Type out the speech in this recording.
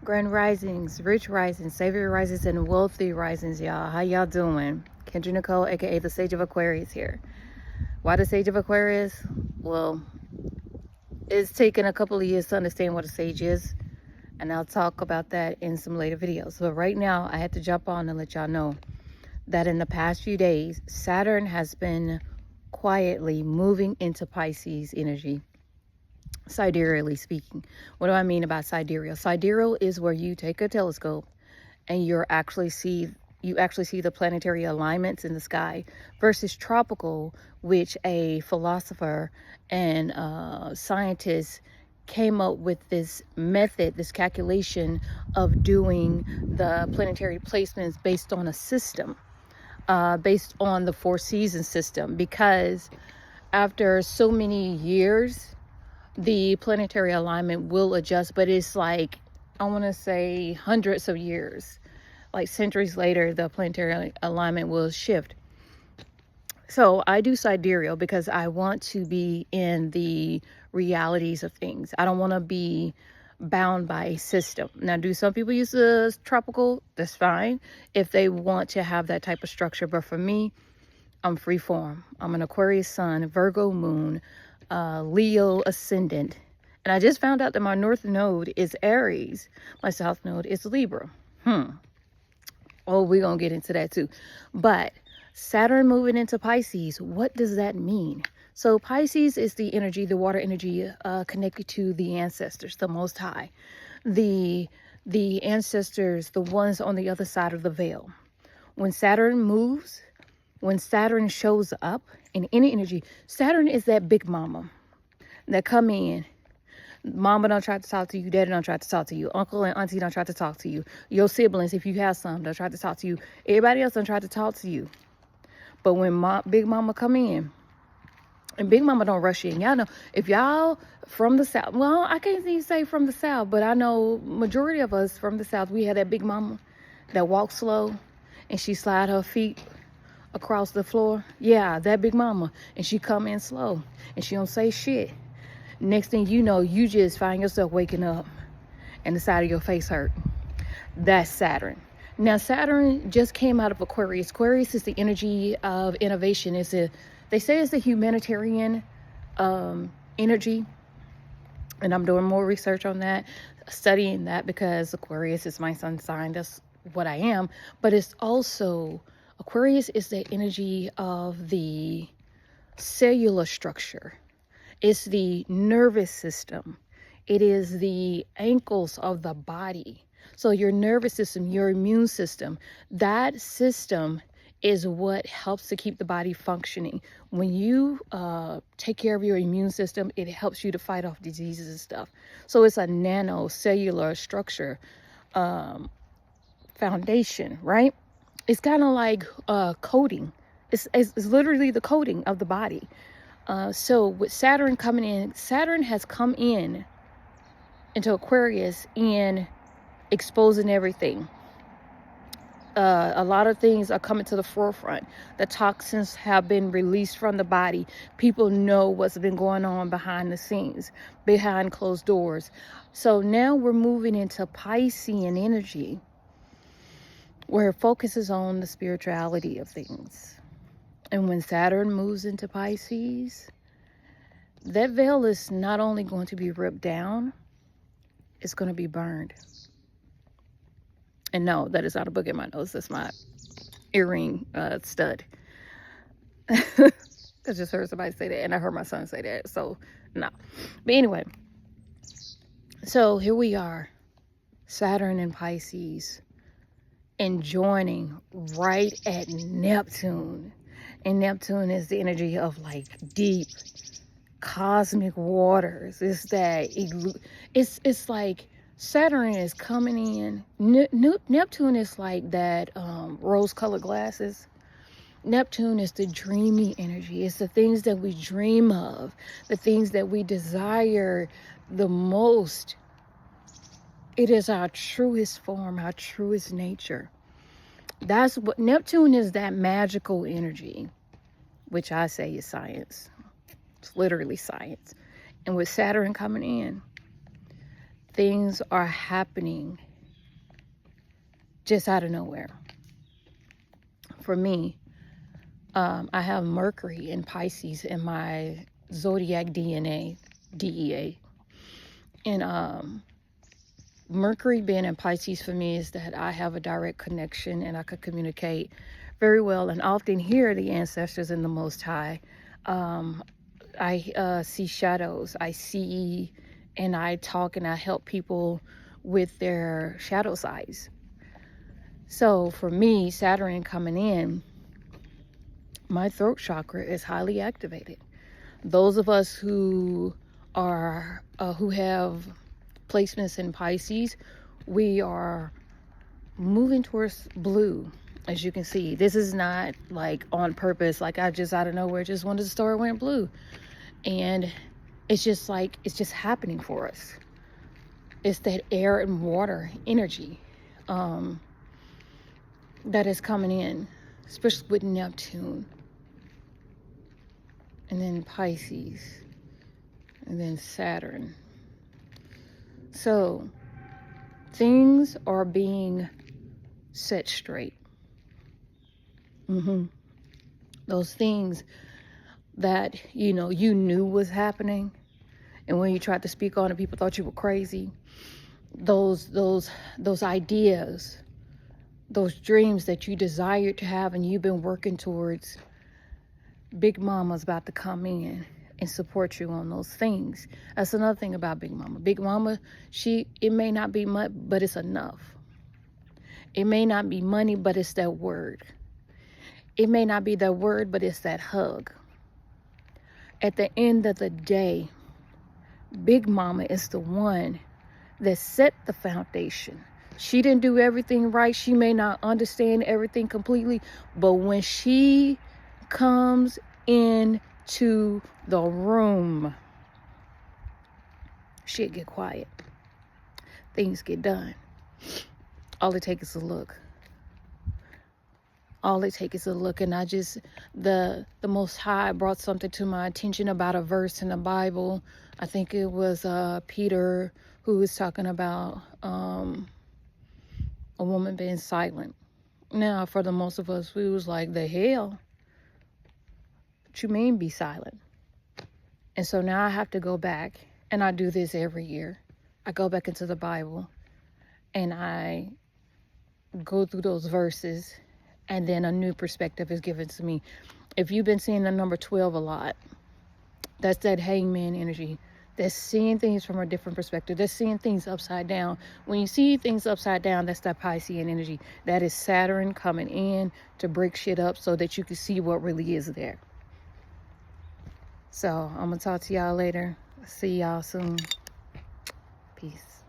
Grand risings, rich risings, savory risings, and wealthy risings, y'all. How y'all doing? Kendra Nicole, aka the Sage of Aquarius here. Why the Sage of Aquarius? Well, it's taken a couple of years to understand what a sage is, and I'll talk about that in some later videos. But right now, I had to jump on and let y'all know that in the past few days, Saturn has been quietly moving into Pisces energy. Sidereally speaking. What do I mean about sidereal? Sidereal is where you take a telescope and you actually see the planetary alignments in the sky, versus tropical, which a philosopher and scientist came up with this method, this calculation of doing the planetary placements based on a system, based on the four season system, because after so many years the planetary alignment will adjust, but it's like, I want to say hundreds of years, like centuries later, the planetary alignment will shift. So I do sidereal because I want to be in the realities of things. I don't want to be bound by a system. Now, do some people use the tropical? That's fine if they want to have that type of structure. But for me, I'm free form. I'm an Aquarius sun, Virgo moon, Leo ascendant. And I just found out that my north node is Aries. My south node is Libra. Oh, we're going to get into that too. But Saturn moving into Pisces, what does that mean? So Pisces is the energy, the water energy, connected to the ancestors, the Most High. The ancestors, the ones on the other side of the veil. When Saturn moves, when Saturn shows up in any energy, Saturn is that big mama that come in. Mama don't try to talk to you. Daddy don't try to talk to you. Uncle and auntie don't try to talk to you. Your siblings, if you have some, don't try to talk to you. Everybody else don't try to talk to you. But when Big Mama come in, and Big Mama don't rush in. Y'all know, if y'all from the South, well, I can't even say from the South, but I know majority of us from the South, we had that Big Mama that walks slow and she slide her feet across the floor. Yeah, that Big Mama. And she come in slow and she don't say shit. Next thing you know, you just find yourself waking up and the side of your face hurt. That's Saturn. Now, Saturn just came out of Aquarius. Aquarius is the energy of innovation. They say it's a humanitarian energy. And I'm doing more research on that, studying that, because Aquarius is my sun sign. That's what I am. But it's also, Aquarius is the energy of the cellular structure. It's the nervous system. It is the ankles of the body. So your nervous system, your immune system, that system is what helps to keep the body functioning. When you take care of your immune system, it helps you to fight off diseases and stuff. So it's a nanocellular structure, foundation, right? It's kind of like coating. It's literally the coating of the body. So with Saturn coming in, Saturn has come in into Aquarius and exposing everything. A lot of things are coming to the forefront. The toxins have been released from the body. People know what's been going on behind the scenes, behind closed doors. So now we're moving into Piscean energy, where it focuses on the spirituality of things. And when Saturn moves into Pisces, that veil is not only going to be ripped down, it's going to be burned. And no, that is not a book in my nose. That's my earring stud. I just heard somebody say that, and I heard my son say that. So, no. But anyway, so here we are, Saturn and Pisces, and joining right at Neptune. And Neptune is the energy of like deep cosmic waters. It's that it's like Saturn is coming in. Neptune is like that rose-colored glasses. Neptune is the dreamy energy. It's the things that we dream of, the things that we desire the most. It is our truest form, our truest nature. That's what Neptune is, that magical energy, which I say is science. It's literally science. And with Saturn coming in, things are happening just out of nowhere. For me, I have Mercury in Pisces in my zodiac DNA, DEA. And Mercury being in Pisces for me is that I have a direct connection and I could communicate very well and often hear the ancestors in the Most High. I see shadows. I see and I talk and I help people with their shadow sides. So for me, Saturn coming in, my throat chakra is highly activated. Those of us who are who have placements in Pisces, we are moving towards blue. As you can see, this is not like on purpose, like I just out of nowhere just wanted to start wearing blue. And it's just like, it's just happening for us. It's that air and water energy that is coming in, especially with Neptune. And then Pisces. And then Saturn. So, things are being set straight. Those things that, you know, you knew was happening, and when you tried to speak on it, people thought you were crazy. Those ideas, those dreams that you desired to have and you've been working towards, Big Mama's about to come in and support you on those things. That's another thing about Big Mama. Big Mama, it may not be much, but it's enough. It may not be money, but it's that word. It may not be that word, but it's that hug. At the end of the day, Big Mama is the one that set the foundation. She didn't do everything right. She may not understand everything completely, but when she comes into the room, shit get quiet. Things get done. All it takes is a look. All it takes is a look. And the Most High brought something to my attention about a verse in the Bible. I think it was Peter who was talking about a woman being silent. Now, for the most of us, we was like, the hell? What you mean be silent? And so now I have to go back, and I do this every year. I go back into the Bible, and I go through those verses, and then a new perspective is given to me. If you've been seeing the number 12 a lot, that's that hangman energy. That's seeing things from a different perspective. That's seeing things upside down. When you see things upside down, that's that Piscean energy. That is Saturn coming in to break shit up so that you can see what really is there. So I'm going to talk to y'all later. See y'all soon. Peace.